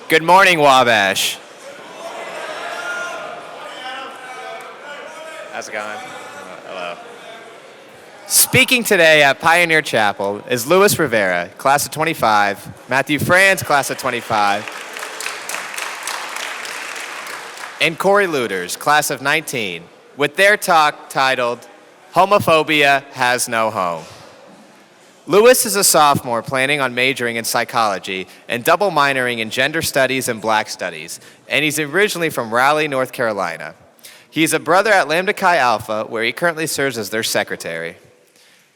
Good morning, Wabash. How's it going? Hello. Speaking today at Pioneer Chapel is Luis Rivera, class of 25, Matthew Franz, class of 25, and Corey Leuters, class of 19, with their talk titled, Homophobia Has No Home. Luis is a sophomore planning on majoring in psychology and double minoring in gender studies and black studies, and he's originally from Raleigh, North Carolina. He's a brother at Lambda Chi Alpha, where he currently serves as their secretary.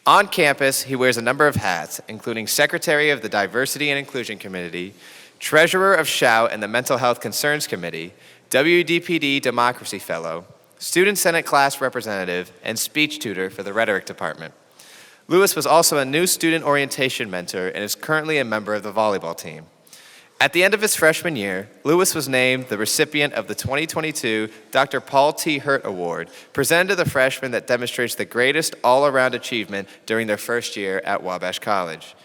On campus, he wears a number of hats, including secretary of the Diversity and Inclusion Committee, treasurer of shOUT and the Mental Health Concerns Committee, WDPD Democracy Fellow, student senate class representative, and speech tutor for the rhetoric department. Luis was also a new student orientation mentor and is currently a member of the volleyball team. At the end of his freshman year, Luis was named the recipient of the 2022 Dr. Paul T. Hurt Award, presented to the freshmen that demonstrates the greatest all-around achievement during their first year at Wabash College.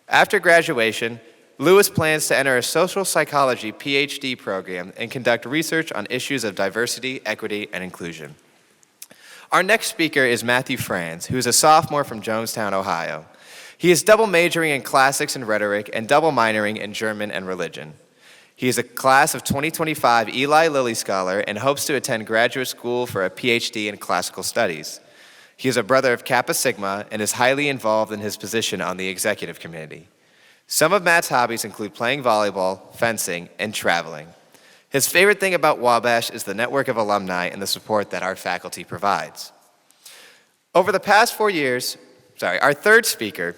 After graduation, Luis plans to enter a social psychology PhD program and conduct research on issues of diversity, equity, and inclusion. Our next speaker is Matthew Franz, who is a sophomore from Jonestown, Ohio. He is double majoring in classics and rhetoric and double minoring in German and religion. He is a class of 2025 Eli Lilly Scholar and hopes to attend graduate school for a PhD in classical studies. He is a brother of Kappa Sigma and is highly involved in his position on the executive committee. Some of Matt's hobbies include playing volleyball, fencing, and traveling. His favorite thing about Wabash is the network of alumni and the support that our faculty provides. Over the past 4 years, our third speaker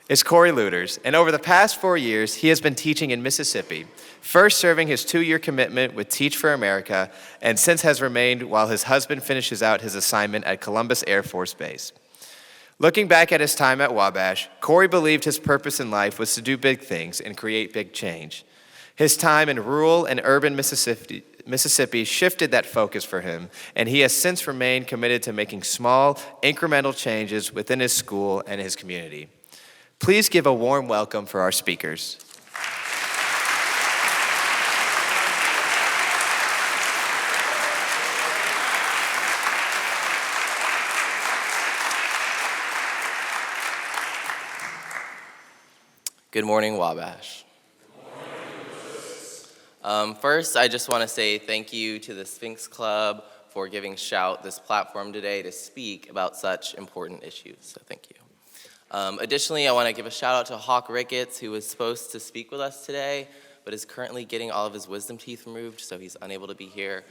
is Corey Leuters, and over the past 4 years, he has been teaching in Mississippi, first serving his 2-year commitment with Teach for America, and since has remained while his husband finishes out his assignment at Columbus Air Force Base. Looking back at his time at Wabash, Corey believed his purpose in life was to do big things and create big change. His time in rural and urban Mississippi shifted that focus for him, and he has since remained committed to making small, incremental changes within his school and his community. Please give a warm welcome for our speakers. Good morning, Wabash. First, I just want to say thank you to the Sphinx Club for giving shOUT this platform today to speak about such important issues, so thank you. Additionally, I want to give a shout out to Hawk Ricketts, who was supposed to speak with us today, but is currently getting all of his wisdom teeth removed, so he's unable to be here.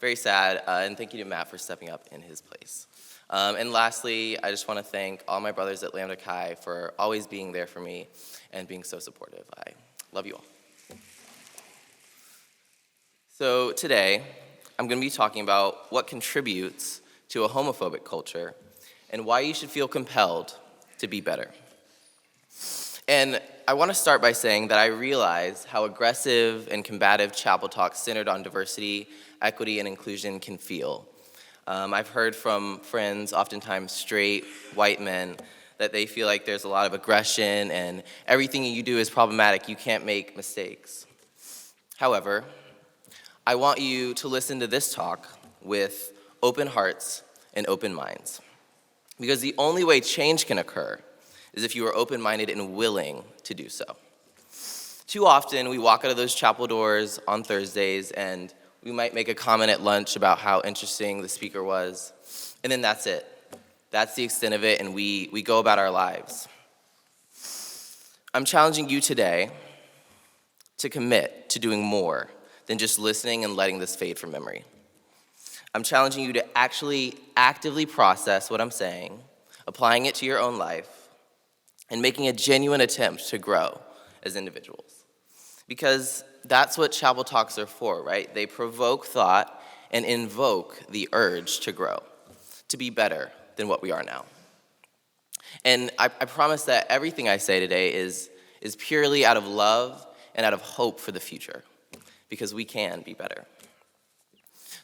Very sad, and thank you to Matt for stepping up in his place. And lastly, I just want to thank all my brothers at Lambda Chi for always being there for me and being so supportive. I love you all. So today, I'm going to be talking about what contributes to a homophobic culture and why you should feel compelled to be better. And I want to start by saying that I realize how aggressive and combative chapel talk centered on diversity, equity, and inclusion can feel. I've heard from friends, oftentimes straight white men, that they feel like there's a lot of aggression and everything you do is problematic, you can't make mistakes. However, I want you to listen to this talk with open hearts and open minds. Because the only way change can occur is if you are open-minded and willing to do so. Too often, we walk out of those chapel doors on Thursdays and we might make a comment at lunch about how interesting the speaker was, and then that's it. That's the extent of it, and we go about our lives. I'm challenging you today to commit to doing more than just listening and letting this fade from memory. I'm challenging you to actually actively process what I'm saying, applying it to your own life, and making a genuine attempt to grow as individuals. Because that's what chapel talks are for, right? They provoke thought and invoke the urge to grow, to be better than what we are now. And I promise that everything I say today is purely out of love and out of hope for the future, because we can be better.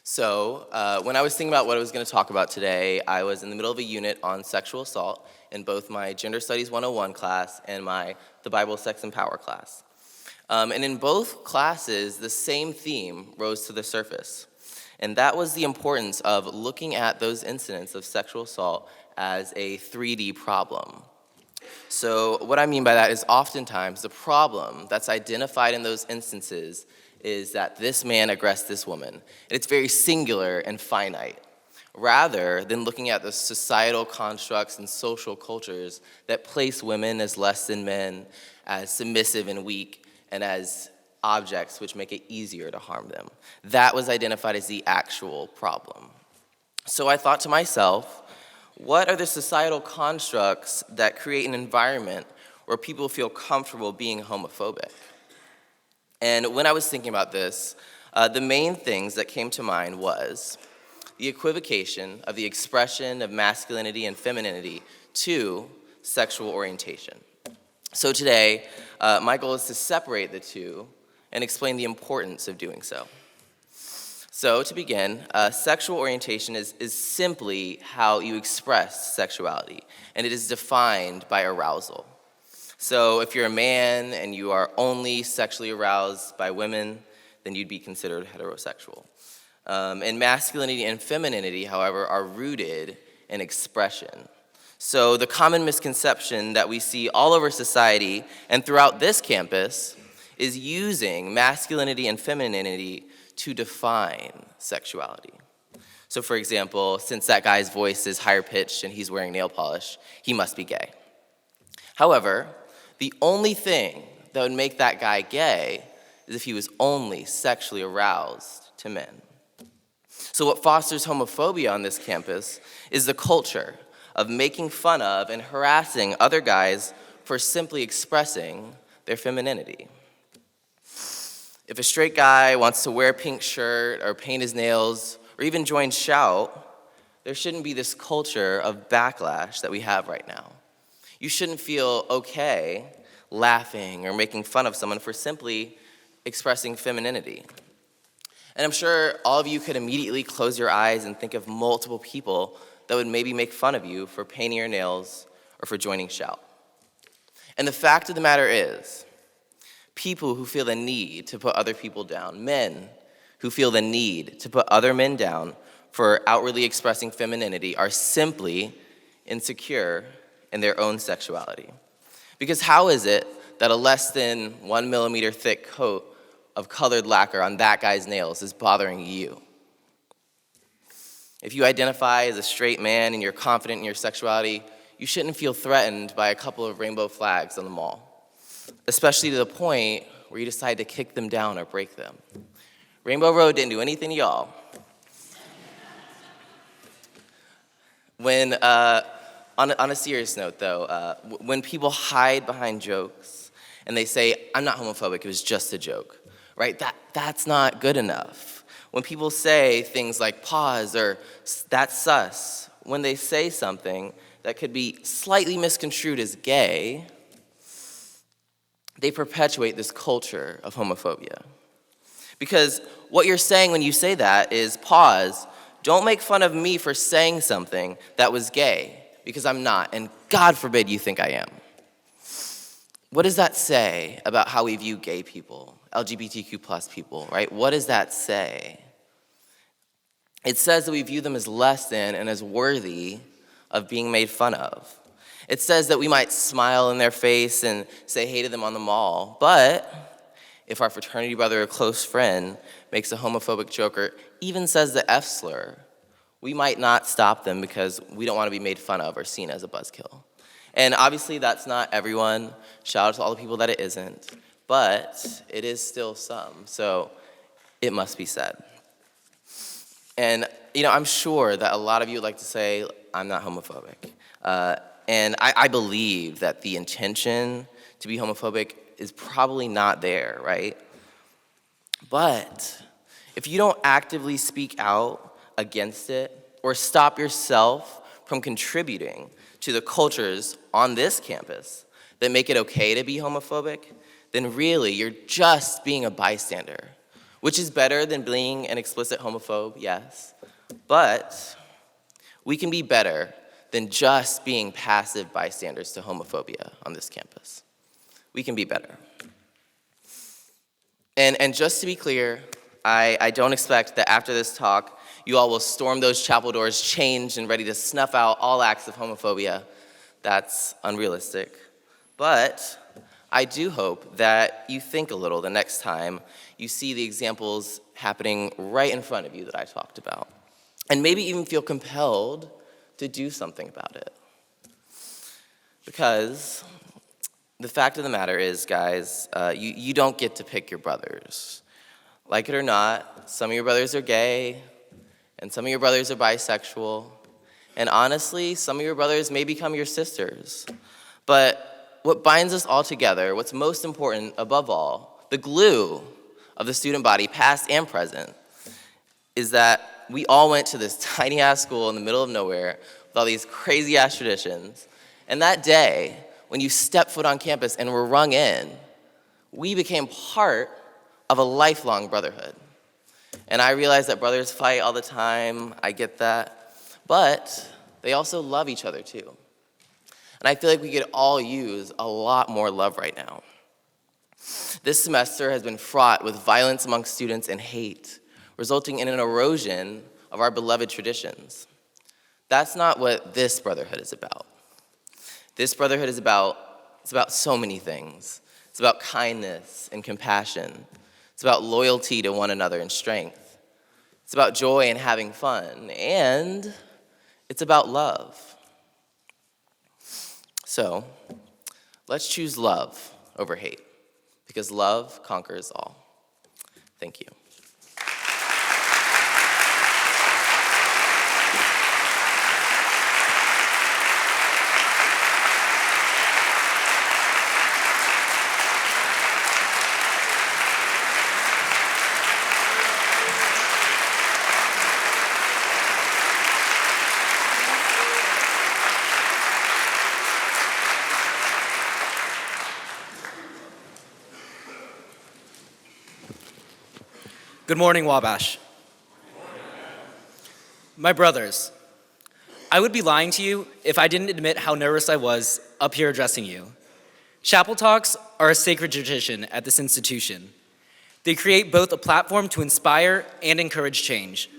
So when I was thinking about what I was going to talk about today, I was in the middle of a unit on sexual assault in both my Gender Studies 101 class and the Bible, Sex, and Power class. And in both classes, the same theme rose to the surface. And that was the importance of looking at those incidents of sexual assault as a 3D problem. So what I mean by that is oftentimes the problem that's identified in those instances is that this man aggressed this woman. And it's very singular and finite, rather than looking at the societal constructs and social cultures that place women as less than men, as submissive and weak, and as objects which make it easier to harm them. That was identified as the actual problem. So I thought to myself, what are the societal constructs that create an environment where people feel comfortable being homophobic? And when I was thinking about this, the main things that came to mind was the equivocation of the expression of masculinity and femininity to sexual orientation. So today, my goal is to separate the two and explain the importance of doing so. So to begin, sexual orientation is simply how you express sexuality, and it is defined by arousal. So if you're a man and you are only sexually aroused by women, then you'd be considered heterosexual. And masculinity and femininity, however, are rooted in expression. So the common misconception that we see all over society and throughout this campus is using masculinity and femininity to define sexuality. So for example, since that guy's voice is higher pitched and he's wearing nail polish, he must be gay. However, the only thing that would make that guy gay is if he was only sexually aroused to men. So what fosters homophobia on this campus is the culture of making fun of and harassing other guys for simply expressing their femininity. If a straight guy wants to wear a pink shirt or paint his nails or even join shOUT, there shouldn't be this culture of backlash that we have right now. You shouldn't feel okay laughing or making fun of someone for simply expressing femininity. And I'm sure all of you could immediately close your eyes and think of multiple people that would maybe make fun of you for painting your nails or for joining shOUT. And the fact of the matter is, people who feel the need to put other people down, men who feel the need to put other men down for outwardly expressing femininity are simply insecure in their own sexuality. Because how is it that a less than 1 millimeter thick coat of colored lacquer on that guy's nails is bothering you? If you identify as a straight man and you're confident in your sexuality, you shouldn't feel threatened by a couple of rainbow flags on the mall, especially to the point where you decide to kick them down or break them. Rainbow Road didn't do anything to y'all. When, on a serious note though, when people hide behind jokes and they say, I'm not homophobic, it was just a joke, right? That's not good enough. When people say things like pause or that's sus, when they say something that could be slightly misconstrued as gay, they perpetuate this culture of homophobia. Because what you're saying when you say that is, pause, don't make fun of me for saying something that was gay, because I'm not, and God forbid you think I am. What does that say about how we view gay people, LGBTQ plus people, right? What does that say? It says that we view them as less than and as worthy of being made fun of. It says that we might smile in their face and say hey to them on the mall, but if our fraternity brother or close friend makes a homophobic joke or even says the F slur, we might not stop them because we don't want to be made fun of or seen as a buzzkill. And obviously that's not everyone. Shout out to all the people that it isn't, but it is still some, so it must be said. And I'm sure that a lot of you would like to say, I'm not homophobic. And I believe that the intention to be homophobic is probably not there, right? But if you don't actively speak out against it or stop yourself from contributing to the cultures on this campus that make it okay to be homophobic, then really you're just being a bystander, which is better than being an explicit homophobe, yes. But we can be better than just being passive bystanders to homophobia on this campus. We can be better. And just to be clear, I don't expect that after this talk, you all will storm those chapel doors changed and ready to snuff out all acts of homophobia. That's unrealistic. But I do hope that you think a little the next time you see the examples happening right in front of you that I talked about. And maybe even feel compelled to do something about it. Because the fact of the matter is, guys, you don't get to pick your brothers. Like it or not, some of your brothers are gay, and some of your brothers are bisexual, and honestly, some of your brothers may become your sisters. But what binds us all together, what's most important above all, the glue of the student body, past and present, is that we all went to this tiny-ass school in the middle of nowhere with all these crazy-ass traditions, and that day, when you stepped foot on campus and were rung in, we became part of a lifelong brotherhood. And I realize that brothers fight all the time, I get that, but they also love each other too. And I feel like we could all use a lot more love right now. This semester has been fraught with violence among students and hate, resulting in an erosion of our beloved traditions. That's not what this brotherhood is about. This brotherhood is about so many things. It's about kindness and compassion. It's about loyalty to one another and strength. It's about joy and having fun. And it's about love. So, let's choose love over hate, because love conquers all. Thank you. Good morning, Wabash. My brothers, I would be lying to you if I didn't admit how nervous I was up here addressing you. Chapel talks are a sacred tradition at this institution. They create both a platform to inspire and encourage change.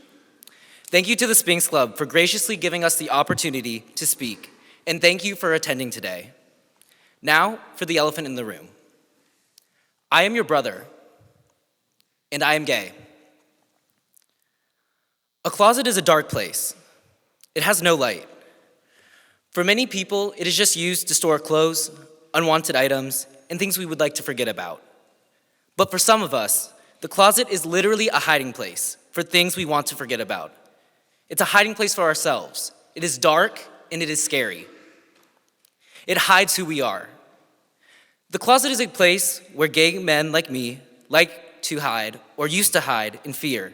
Thank you to the Spinks Club for graciously giving us the opportunity to speak, and thank you for attending today. Now, for the elephant in the room. I am your brother, and I am gay. A closet is a dark place. It has no light. For many people, it is just used to store clothes, unwanted items, and things we would like to forget about. But for some of us, the closet is literally a hiding place for things we want to forget about. It's a hiding place for ourselves. It is dark and it is scary. It hides who we are. The closet is a place where gay men like me like to hide or used to hide in fear.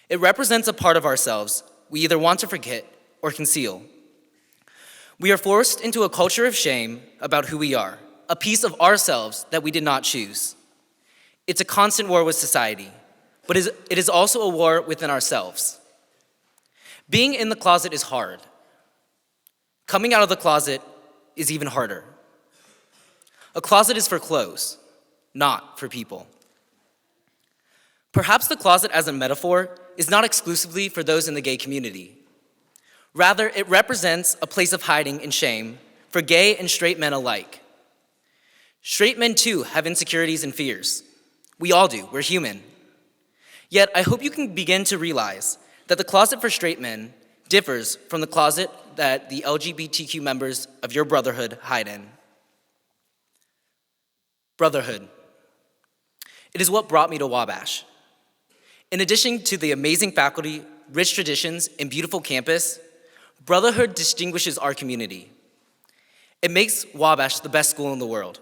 It represents a part of ourselves we either want to forget or conceal. We are forced into a culture of shame about who we are, a piece of ourselves that we did not choose. It's a constant war with society, but it is also a war within ourselves. Being in the closet is hard. Coming out of the closet is even harder. A closet is for clothes, not for people. Perhaps the closet as a metaphor is not exclusively for those in the gay community. Rather, it represents a place of hiding and shame for gay and straight men alike. Straight men too have insecurities and fears. We all do, we're human. Yet I hope you can begin to realize that the closet for straight men differs from the closet that the LGBTQ members of your brotherhood hide in. Brotherhood. It is what brought me to Wabash. In addition to the amazing faculty, rich traditions, and beautiful campus, brotherhood distinguishes our community. It makes Wabash the best school in the world.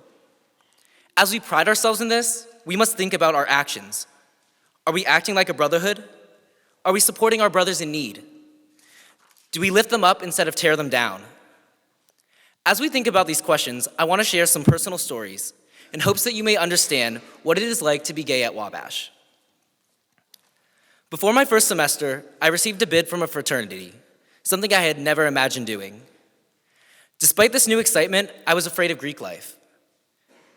As we pride ourselves in this, we must think about our actions. Are we acting like a brotherhood? Are we supporting our brothers in need? Do we lift them up instead of tear them down? As we think about these questions, I want to share some personal stories in hopes that you may understand what it is like to be gay at Wabash. Before my first semester, I received a bid from a fraternity, something I had never imagined doing. Despite this new excitement, I was afraid of Greek life.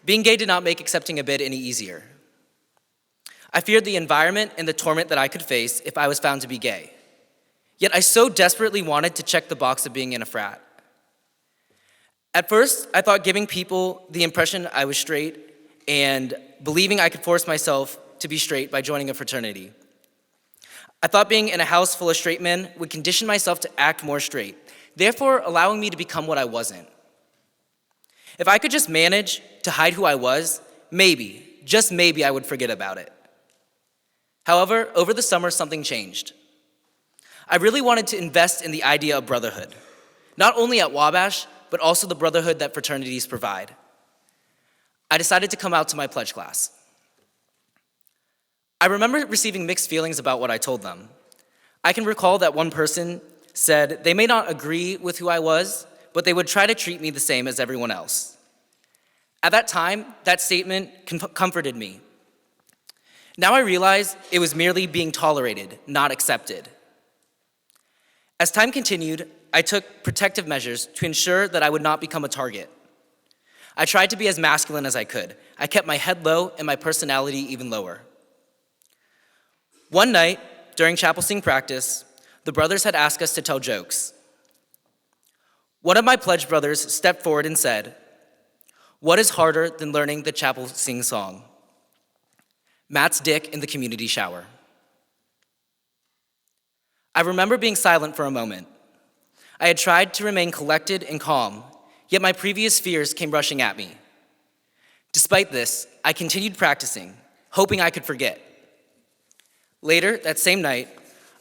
Being gay did not make accepting a bid any easier. I feared the environment and the torment that I could face if I was found to be gay. Yet I so desperately wanted to check the box of being in a frat. At first, I thought giving people the impression I was straight and believing I could force myself to be straight by joining a fraternity. I thought being in a house full of straight men would condition myself to act more straight, therefore allowing me to become what I wasn't. If I could just manage to hide who I was, maybe, just maybe, I would forget about it. However, over the summer, something changed. I really wanted to invest in the idea of brotherhood, not only at Wabash, but also the brotherhood that fraternities provide. I decided to come out to my pledge class. I remember receiving mixed feelings about what I told them. I can recall that one person said they may not agree with who I was, but they would try to treat me the same as everyone else. At that time, that statement comforted me. Now I realize it was merely being tolerated, not accepted. As time continued, I took protective measures to ensure that I would not become a target. I tried to be as masculine as I could. I kept my head low and my personality even lower. One night, during chapel sing practice, the brothers had asked us to tell jokes. One of my pledge brothers stepped forward and said, "What is harder than learning the chapel sing song? Matt's dick in the community shower." I remember being silent for a moment. I had tried to remain collected and calm, yet my previous fears came rushing at me. Despite this, I continued practicing, hoping I could forget. Later, that same night,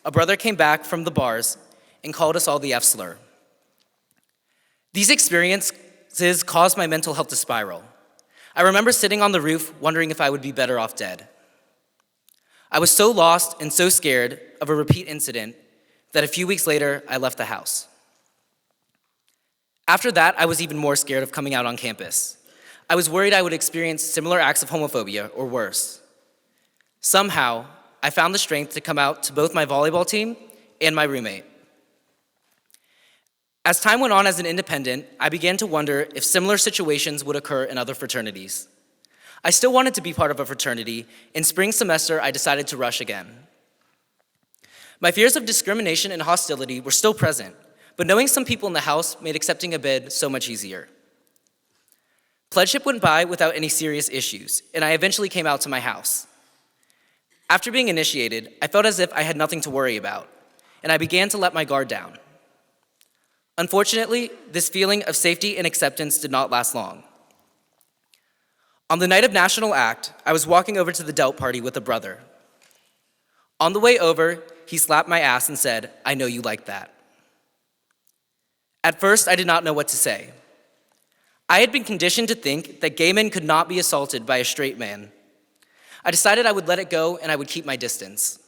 a brother came back from the bars and called us all the F slur. These experiences caused my mental health to spiral. I remember sitting on the roof wondering if I would be better off dead. I was so lost and so scared of a repeat incident that a few weeks later, I left the house. After that, I was even more scared of coming out on campus. I was worried I would experience similar acts of homophobia or worse. Somehow, I found the strength to come out to both my volleyball team and my roommate. As time went on as an independent, I began to wonder if similar situations would occur in other fraternities. I still wanted to be part of a fraternity. In spring semester, I decided to rush again. My fears of discrimination and hostility were still present, but knowing some people in the house made accepting a bid so much easier. Pledgeship went by without any serious issues, and I eventually came out to my house. After being initiated, I felt as if I had nothing to worry about, and I began to let my guard down. Unfortunately, this feeling of safety and acceptance did not last long. On the night of National Act, I was walking over to the Delt party with a brother. On the way over, he slapped my ass and said, "I know you like that." At first, I did not know what to say. I had been conditioned to think that gay men could not be assaulted by a straight man. I decided I would let it go and I would keep my distance.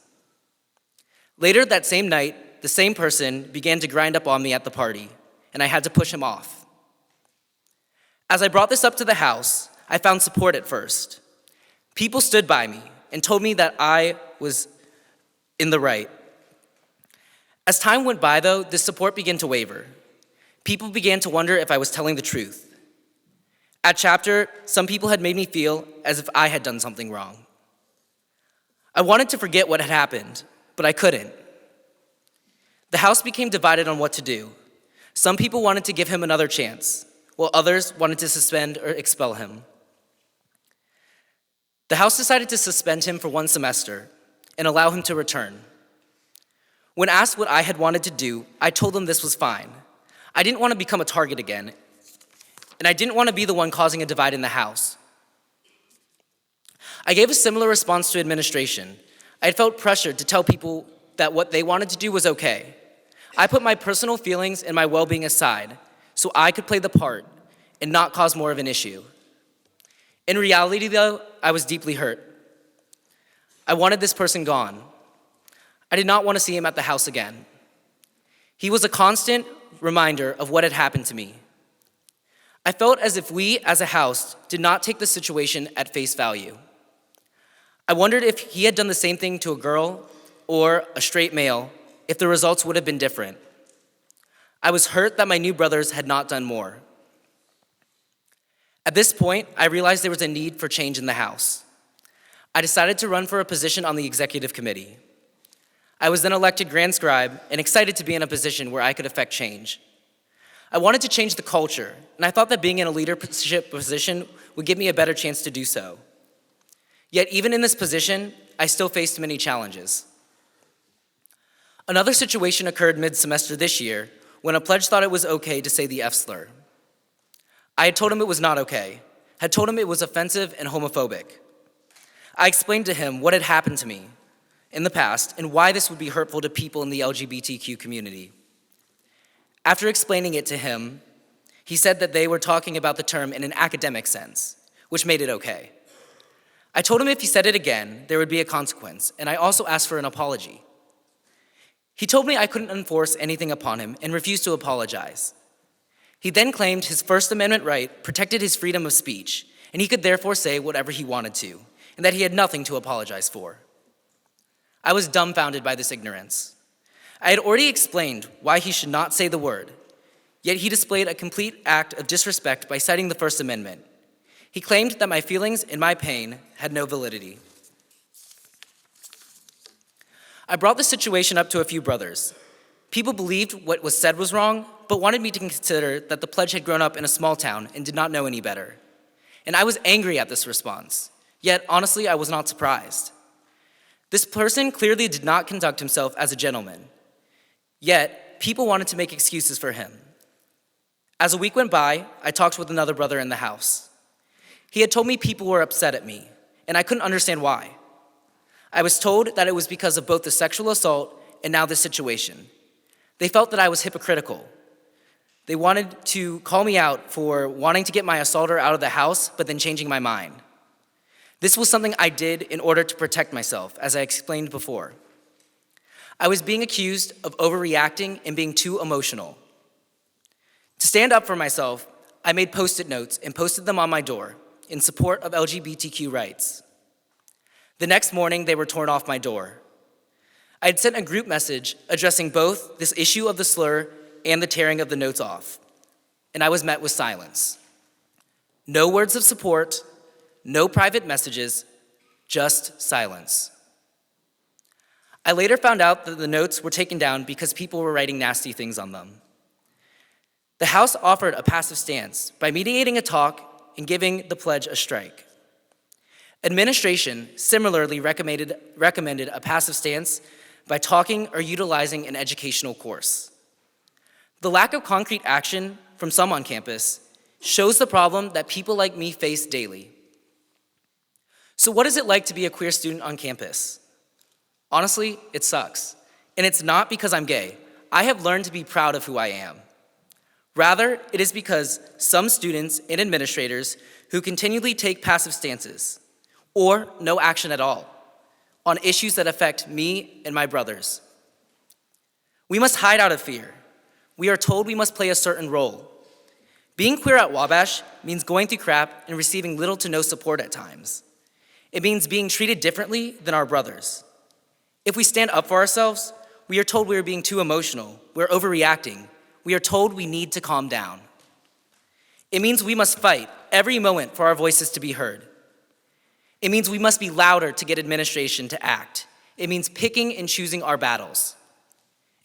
Later that same night, the same person began to grind up on me at the party, and I had to push him off. As I brought this up to the house, I found support at first. People stood by me and told me that I was in the right. As time went by, though, this support began to waver. People began to wonder if I was telling the truth. At chapter, some people had made me feel as if I had done something wrong. I wanted to forget what had happened, but I couldn't. The house became divided on what to do. Some people wanted to give him another chance, while others wanted to suspend or expel him. The house decided to suspend him for 1 semester and allow him to return. When asked what I had wanted to do, I told them this was fine. I didn't want to become a target again, and I didn't want to be the one causing a divide in the house. I gave a similar response to administration. I had felt pressured to tell people that what they wanted to do was okay. I put my personal feelings and my well-being aside so I could play the part and not cause more of an issue. In reality, though, I was deeply hurt. I wanted this person gone. I did not want to see him at the house again. He was a constant reminder of what had happened to me. I felt as if we, as a house, did not take the situation at face value. I wondered if he had done the same thing to a girl or a straight male, if the results would have been different. I was hurt that my new brothers had not done more. At this point, I realized there was a need for change in the house. I decided to run for a position on the executive committee. I was then elected Grand Scribe and excited to be in a position where I could affect change. I wanted to change the culture, and I thought that being in a leadership position would give me a better chance to do so. Yet even in this position, I still faced many challenges. Another situation occurred mid-semester this year when a pledge thought it was okay to say the F slur. I had told him it was not okay, had told him it was offensive and homophobic. I explained to him what had happened to me in the past and why this would be hurtful to people in the LGBTQ community. After explaining it to him, he said that they were talking about the term in an academic sense, which made it okay. I told him if he said it again, there would be a consequence, and I also asked for an apology. He told me I couldn't enforce anything upon him and refused to apologize. He then claimed his First Amendment right protected his freedom of speech, and he could therefore say whatever he wanted to, and that he had nothing to apologize for. I was dumbfounded by this ignorance. I had already explained why he should not say the word, yet he displayed a complete act of disrespect by citing the First Amendment. He claimed that my feelings and my pain had no validity. I brought the situation up to a few brothers. People believed what was said was wrong, but wanted me to consider that the pledge had grown up in a small town and did not know any better. And I was angry at this response, yet honestly, I was not surprised. This person clearly did not conduct himself as a gentleman, yet people wanted to make excuses for him. As a week went by, I talked with another brother in the house. He had told me people were upset at me, and I couldn't understand why. I was told that it was because of both the sexual assault and now this situation. They felt that I was hypocritical. They wanted to call me out for wanting to get my assaulter out of the house, but then changing my mind. This was something I did in order to protect myself, as I explained before. I was being accused of overreacting and being too emotional. To stand up for myself, I made Post-it notes and posted them on my door in support of LGBTQ rights. The next morning, they were torn off my door. I had sent a group message addressing both this issue of the slur and the tearing of the notes off, and I was met with silence. No words of support, no private messages, just silence. I later found out that the notes were taken down because people were writing nasty things on them. The House offered a passive stance by mediating a talk and giving the pledge a strike. Administration similarly recommended a passive stance by talking or utilizing an educational course. The lack of concrete action from some on campus shows the problem that people like me face daily. So what is it like to be a queer student on campus? Honestly, it sucks. And it's not because I'm gay. I have learned to be proud of who I am. Rather, it is because some students and administrators who continually take passive stances, or no action at all, on issues that affect me and my brothers. We must hide out of fear. We are told we must play a certain role. Being queer at Wabash means going through crap and receiving little to no support at times. It means being treated differently than our brothers. If we stand up for ourselves, we are told we are being too emotional, we're overreacting, we are told we need to calm down. It means we must fight every moment for our voices to be heard. It means we must be louder to get administration to act. It means picking and choosing our battles.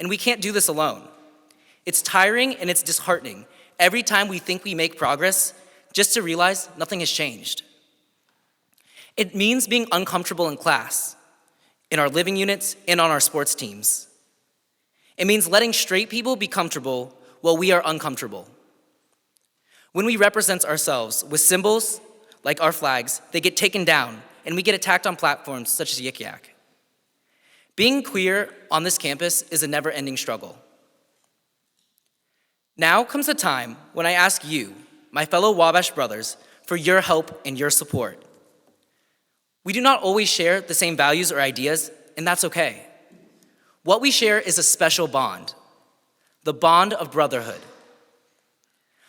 And we can't do this alone. It's tiring and it's disheartening every time we think we make progress just to realize nothing has changed. It means being uncomfortable in class, in our living units, and on our sports teams. It means letting straight people be comfortable while we are uncomfortable. When we represent ourselves with symbols like our flags, they get taken down, and we get attacked on platforms such as Yik Yak. Being queer on this campus is a never-ending struggle. Now comes a time when I ask you, my fellow Wabash brothers, for your help and your support. We do not always share the same values or ideas, and that's okay. What we share is a special bond, the bond of brotherhood.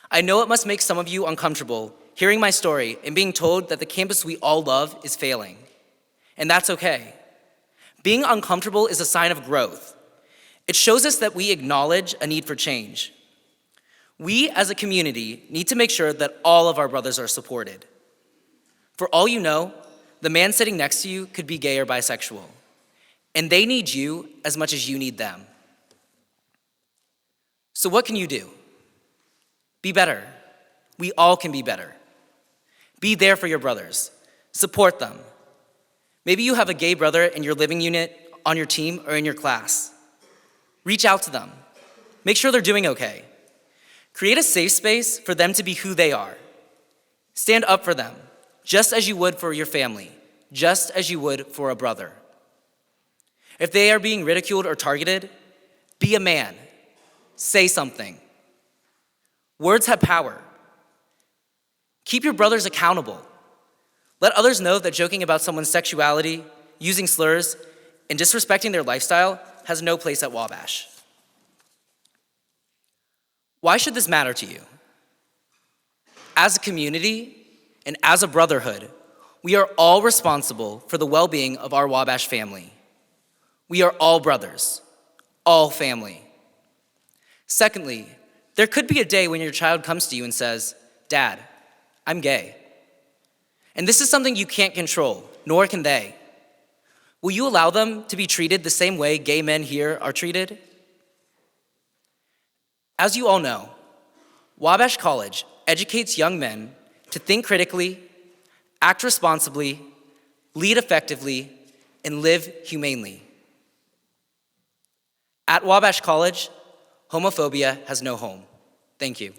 I know it must make some of you uncomfortable hearing my story and being told that the campus we all love is failing, and that's okay. Being uncomfortable is a sign of growth. It shows us that we acknowledge a need for change. We as a community need to make sure that all of our brothers are supported. For all you know, the man sitting next to you could be gay or bisexual, and they need you as much as you need them. So what can you do? Be better. We all can be better. Be there for your brothers. Support them. Maybe you have a gay brother in your living unit, on your team, or in your class. Reach out to them. Make sure they're doing okay. Create a safe space for them to be who they are. Stand up for them, just as you would for your family, just as you would for a brother. If they are being ridiculed or targeted, be a man. Say something. Words have power. Keep your brothers accountable. Let others know that joking about someone's sexuality, using slurs, and disrespecting their lifestyle has no place at Wabash. Why should this matter to you? As a community and as a brotherhood, we are all responsible for the well-being of our Wabash family. We are all brothers, all family. Secondly, there could be a day when your child comes to you and says, "Dad, I'm gay." And this is something you can't control, nor can they. Will you allow them to be treated the same way gay men here are treated? As you all know, Wabash College educates young men to think critically, act responsibly, lead effectively, and live humanely. At Wabash College, homophobia has no home. Thank you.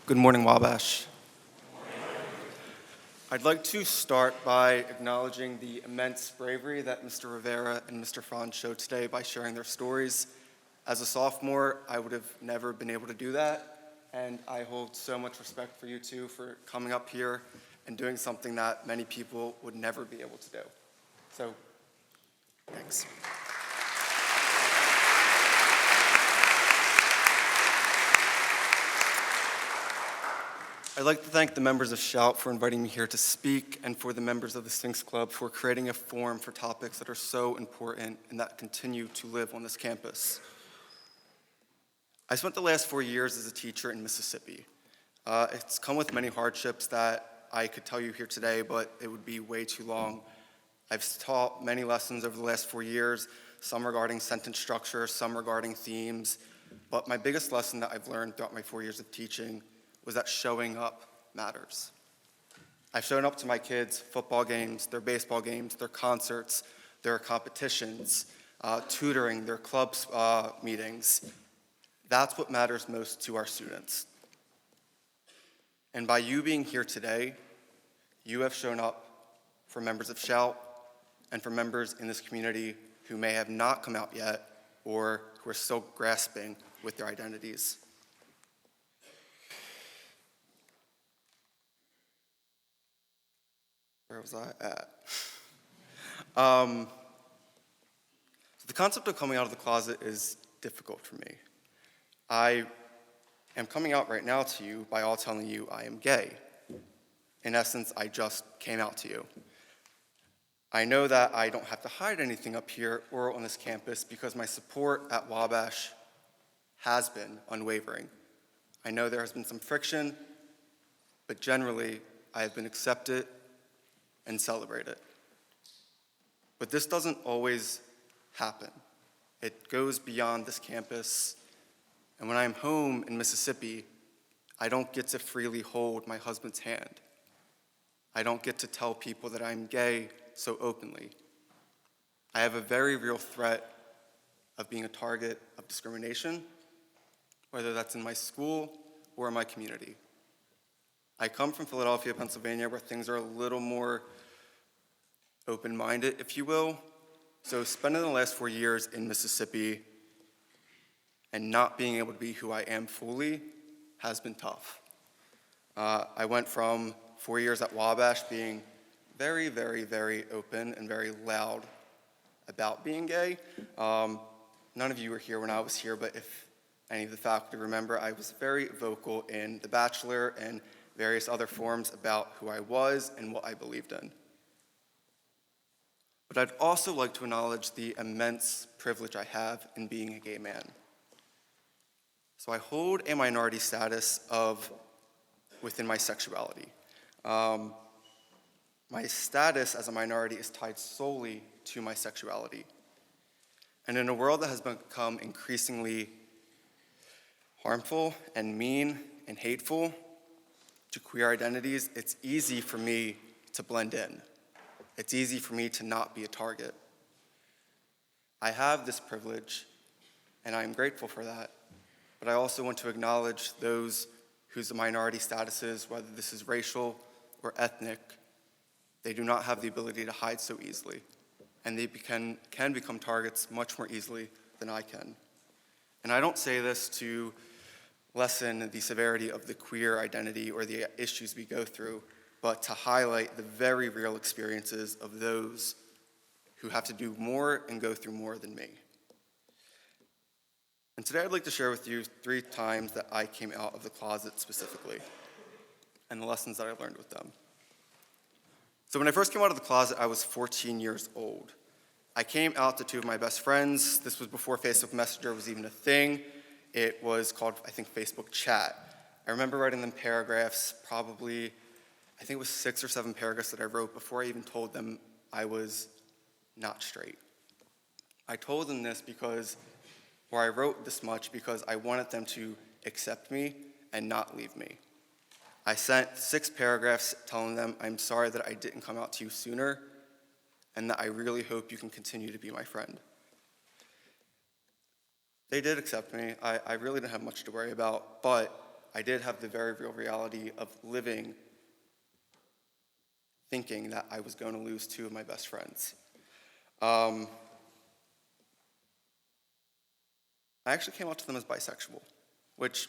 Good morning, Wabash. I'd like to start by acknowledging the immense bravery that Mr. Rivera and Mr. Franz showed today by sharing their stories. As a sophomore, I would have never been able to do that, and I hold so much respect for you two for coming up here and doing something that many people would never be able to do. So, thanks. I'd like to thank the members of shOUT for inviting me here to speak, and for the members of the Sphinx Club for creating a forum for topics that are so important and that continue to live on this campus. I spent the last 4 years as a teacher in Mississippi. It's come with many hardships that I could tell you here today, but it would be way too long. I've taught many lessons over the last 4 years, some regarding sentence structure, some regarding themes, but my biggest lesson that I've learned throughout my 4 years of teaching was that showing up matters. I've shown up to my kids' football games, their baseball games, their concerts, their competitions, tutoring, their club meetings. That's what matters most to our students. And by you being here today, you have shown up for members of shOUT and for members in this community who may have not come out yet or who are still grasping with their identities. Where was I at? So the concept of coming out of the closet is difficult for me. I am coming out right now to you by all telling you I am gay. In essence, I just came out to you. I know that I don't have to hide anything up here or on this campus because my support at Wabash has been unwavering. I know there has been some friction, but generally I have been accepted and celebrated. But this doesn't always happen. It goes beyond this campus, and when I'm home in Mississippi, I don't get to freely hold my husband's hand. I don't get to tell people that I'm gay so openly. I have a very real threat of being a target of discrimination, whether that's in my school or in my community. I come from Philadelphia, Pennsylvania, where things are a little more open-minded, if you will. So spending the last 4 years in Mississippi and not being able to be who I am fully has been tough. I went from 4 years at Wabash being very, very, very open and very loud about being gay. None of you were here when I was here, but if any of the faculty remember, I was very vocal in the Bachelor and various other forums about who I was and what I believed in. But I'd also like to acknowledge the immense privilege I have in being a gay man. So I hold a minority status within my sexuality. My status as a minority is tied solely to my sexuality. And in a world that has become increasingly harmful and mean and hateful to queer identities, it's easy for me to blend in. It's easy for me to not be a target. I have this privilege, and I'm grateful for that, but I also want to acknowledge those whose minority status is, whether this is racial or ethnic. They do not have the ability to hide so easily, and they can become targets much more easily than I can. And I don't say this to lessen the severity of the queer identity or the issues we go through, but to highlight the very real experiences of those who have to do more and go through more than me. And today I'd like to share with you 3 times that I came out of the closet specifically, and the lessons that I learned with them. So when I first came out of the closet, I was 14 years old. I came out to 2 of my best friends. This was before Facebook Messenger was even a thing. It was called, I think, Facebook Chat. I remember writing them paragraphs, probably, I think it was 6 or 7 paragraphs that I wrote before I even told them I was not straight. I told them this I wrote this much because I wanted them to accept me and not leave me. I sent 6 paragraphs telling them I'm sorry that I didn't come out to you sooner and that I really hope you can continue to be my friend. They did accept me. I really didn't have much to worry about, but I did have the very real reality of living thinking that I was going to lose 2 of my best friends. I actually came out to them as bisexual, which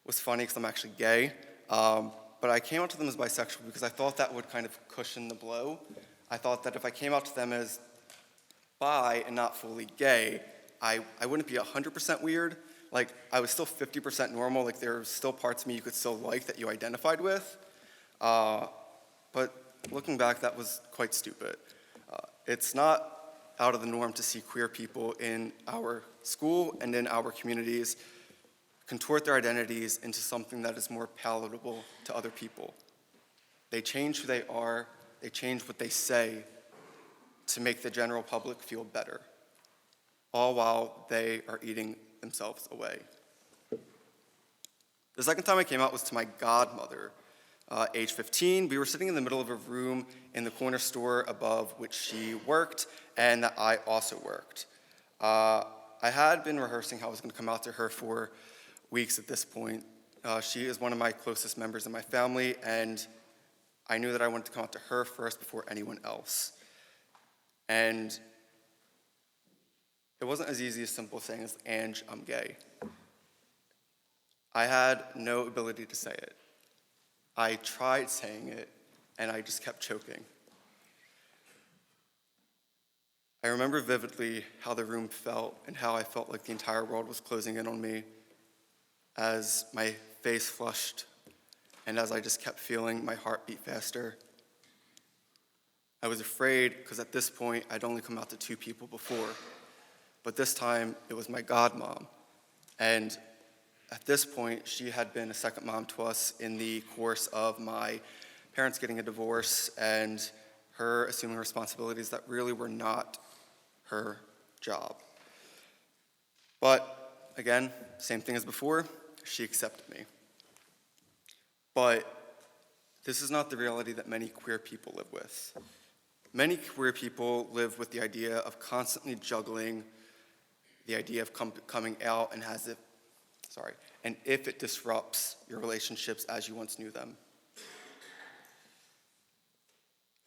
was funny because I'm actually gay. But I came out to them as bisexual because I thought that would kind of cushion the blow. I thought that if I came out to them as bi and not fully gay, I wouldn't be 100% weird. Like, I was still 50% normal. Like, there were still parts of me you could still like that you identified with. But looking back, that was quite stupid. It's not out of the norm to see queer people in our school and in our communities contort their identities into something that is more palatable to other people. They change who they are, they change what they say to make the general public feel better, all while they are eating themselves away. The second time I came out was to my godmother. Age 15, we were sitting in the middle of a room in the corner store above which she worked and that I also worked. I had been rehearsing how I was going to come out to her for weeks at this point. She is one of my closest members in my family, and I knew that I wanted to come out to her first before anyone else. And it wasn't as easy as simple saying as, "Ange, I'm gay." I had no ability to say it. I tried saying it, and I just kept choking. I remember vividly how the room felt and how I felt like the entire world was closing in on me as my face flushed and as I just kept feeling my heart beat faster. I was afraid because at this point, I'd only come out to 2 people before, but this time it was my godmom. And at this point, she had been a second mom to us in the course of my parents getting a divorce and her assuming responsibilities that really were not her job. But again, same thing as before, she accepted me. But this is not the reality that many queer people live with. Many queer people live with the idea of constantly juggling the idea of coming out and if it disrupts your relationships as you once knew them.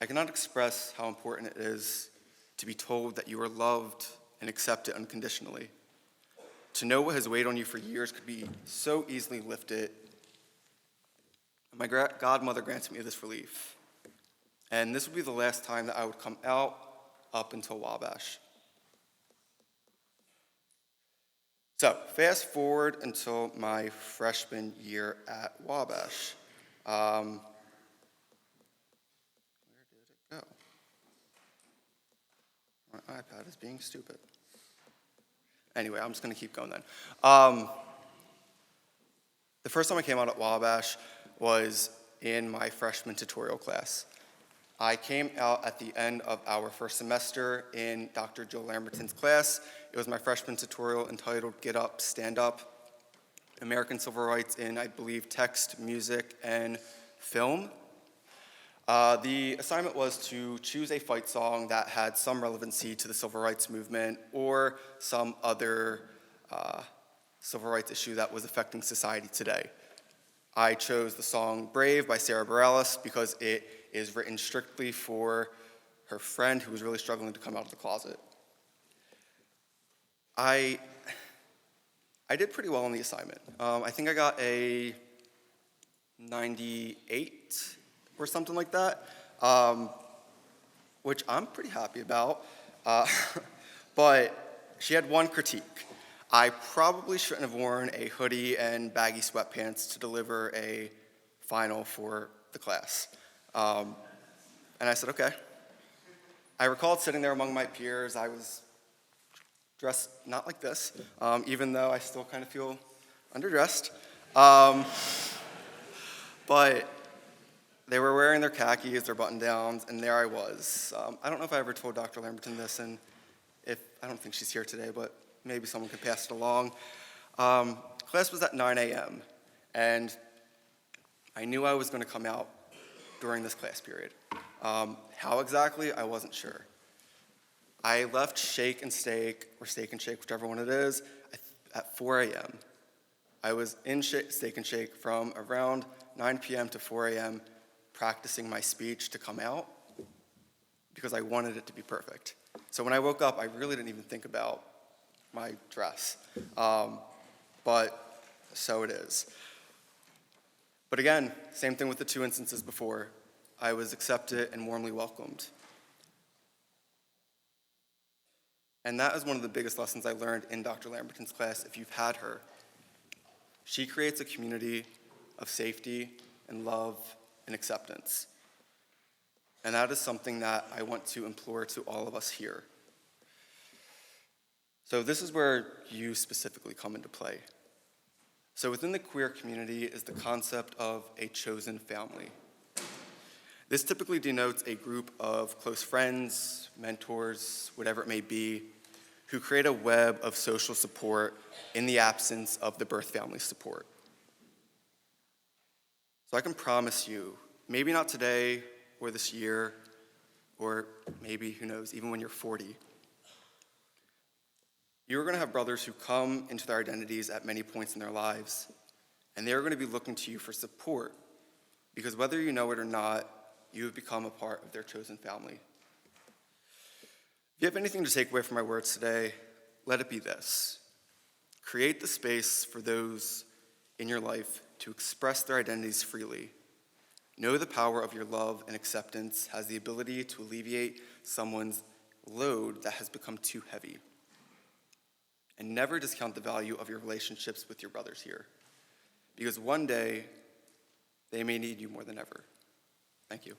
I cannot express how important it is to be told that you are loved and accepted unconditionally. To know what has weighed on you for years could be so easily lifted. My godmother granted me this relief. And this would be the last time that I would come out up until Wabash. So fast forward until my freshman year at Wabash. Where did it go? My iPad is being stupid. Anyway, I'm just going to keep going then. The first time I came out at Wabash was in my freshman tutorial class. I came out at the end of our first semester in Dr. Joe Lamberton's class. It was my freshman tutorial entitled Get Up, Stand Up, American Civil Rights in, I believe, Text, Music, and Film. The assignment was to choose a fight song that had some relevancy to the civil rights movement or some other civil rights issue that was affecting society today. I chose the song Brave by Sarah Bareilles because it is written strictly for her friend who was really struggling to come out of the closet. I did pretty well on the assignment. I think I got a 98 or something like that, which I'm pretty happy about. But she had one critique. I probably shouldn't have worn a hoodie and baggy sweatpants to deliver a final for the class. And I said, okay. I recalled sitting there among my peers. I was dressed not like this, even though I still kind of feel underdressed. But they were wearing their khakis, their button-downs, and there I was. I don't know if I ever told Dr. Lamberton this, and I don't think she's here today, but maybe someone could pass it along. Class was at 9 a.m., and I knew I was going to come out during this class period. How exactly, I wasn't sure. I left Shake and Steak, or Steak and Shake, whichever one it is, at 4 a.m. I was in Steak and Shake from around 9 p.m. to 4 a.m. practicing my speech to come out because I wanted it to be perfect. So when I woke up, I really didn't even think about my dress. But so it is. But again, same thing with the two instances before. I was accepted and warmly welcomed. And that is one of the biggest lessons I learned in Dr. Lamberton's class, if you've had her. She creates a community of safety and love and acceptance. And that is something that I want to implore to all of us here. So this is where you specifically come into play. So within the queer community is the concept of a chosen family. This typically denotes a group of close friends, mentors, whatever it may be, who create a web of social support in the absence of the birth family support. So I can promise you, maybe not today or this year, or maybe, who knows, even when you're 40, you're going to have brothers who come into their identities at many points in their lives, and they're going to be looking to you for support, because whether you know it or not, you have become a part of their chosen family. If you have anything to take away from my words today, let it be this. Create the space for those in your life to express their identities freely. Know the power of your love and acceptance has the ability to alleviate someone's load that has become too heavy. And never discount the value of your relationships with your brothers here, because one day they may need you more than ever. Thank you.